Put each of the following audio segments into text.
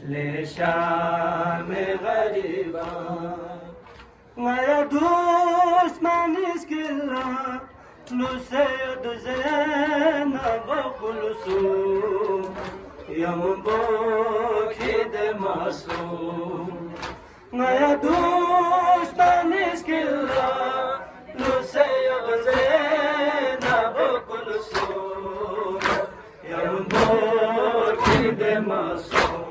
לשם غریبا و دوست من اسکلا لسید زینب و کلثوم یمون باکید معصوم و دوست من اسکلا لسید زینب و کلثوم یمون باکید معصوم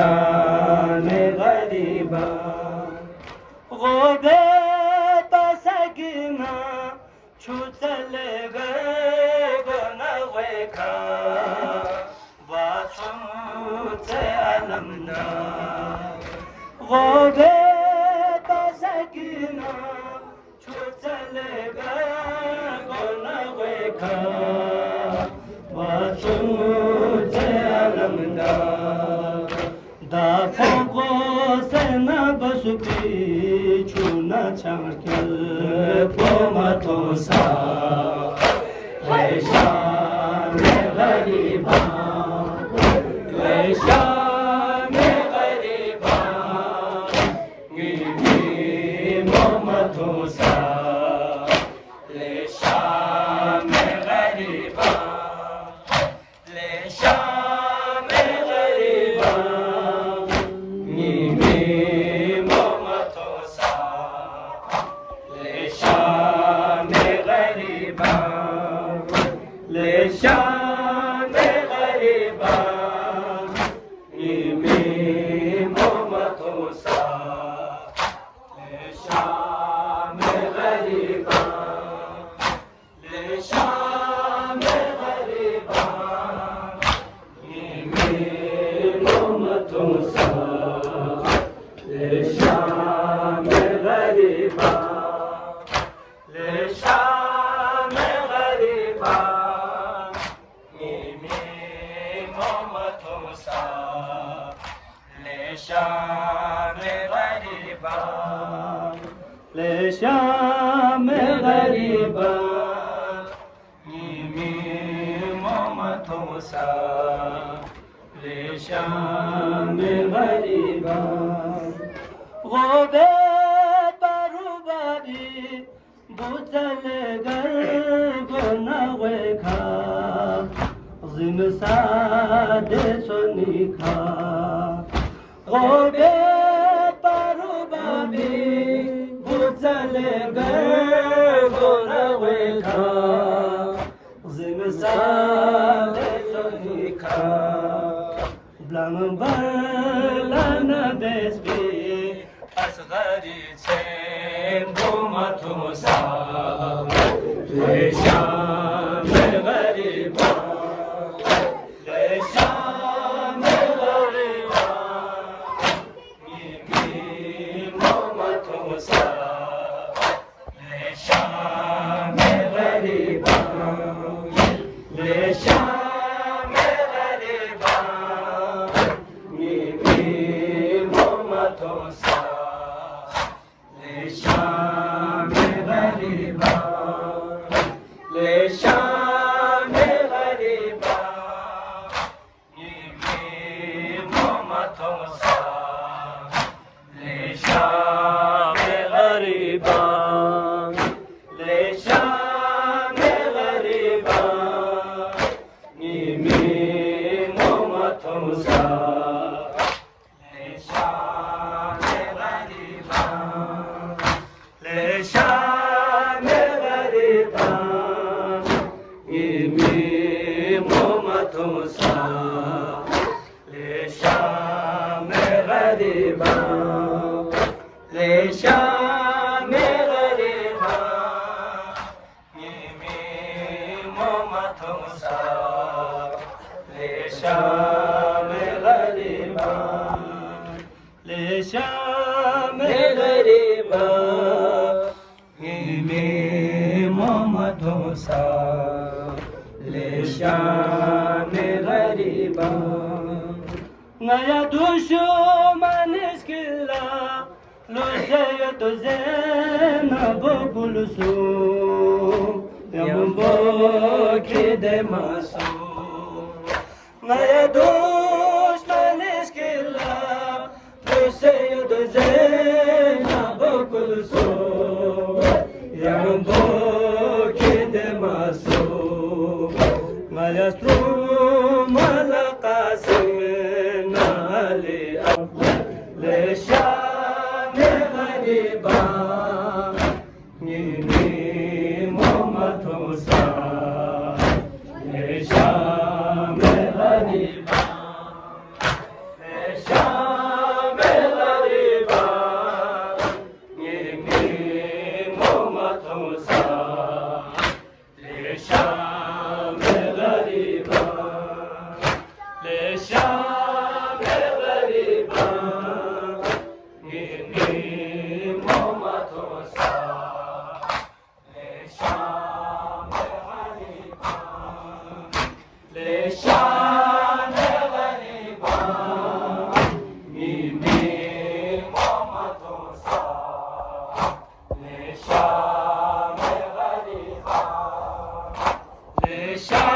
شام غریبان तुमसा ले शाम गरीबा ले शाम गरीबा नीमी मोहम्मद तुमसा ले शाम गरीबा ले शाम गरीबा नीमी मोहम्मद तुमसा ले शाम गरीबा गोबे परुबाबी बुचल गर गोनावे खा जिम सादे सोनी खा गोबे परुबाबी बुचल गर गोनावे खा जिम सादे सोनी खा Blang balana besbi asgari sen bomatusa le sham gariba le sham gariba mimi bomatusa le sham gariba le sham ले शाम गरीबा ले शाम गरीबा नीमी मोहम्मद तुमसा ले शाम गरीबा ले शाम गरीबा नीमी मोहम्मद तुमसा ले शाम गरीबा नीमी मोहम्मद तुमसा ले शाम गरीबा ले शाम गरीबा नीमी मोहम्मद तुमसा ले शाम गरीबा ले शाम गरीबा नीमी मोहम्मद तुमसा ले शाम गरीबा नया दुश्मन इसकिल्ला लुसैयद ज़ैनब कुलसूम यम्बो किदे मासूम नया दुश्मन इसकिल्ला लुसैयद ज़ैनब कुलसूम यम्बो किदे मासूम मयस्रूम القاسم علي ले शाम गरीबा नीमी मोहम्मद तुमसा ले शाम गरीबा ले शाम गरीबा नीमी मोहम्मद तुमसा ले शाम गरीबा ले शाम गरीबा नीमी मोहम्मद तुमसा ले शाम गरीबा ले शाम गरीबा नीमी मोहम्मद तुमसा ले शाम गरीबा ले शाम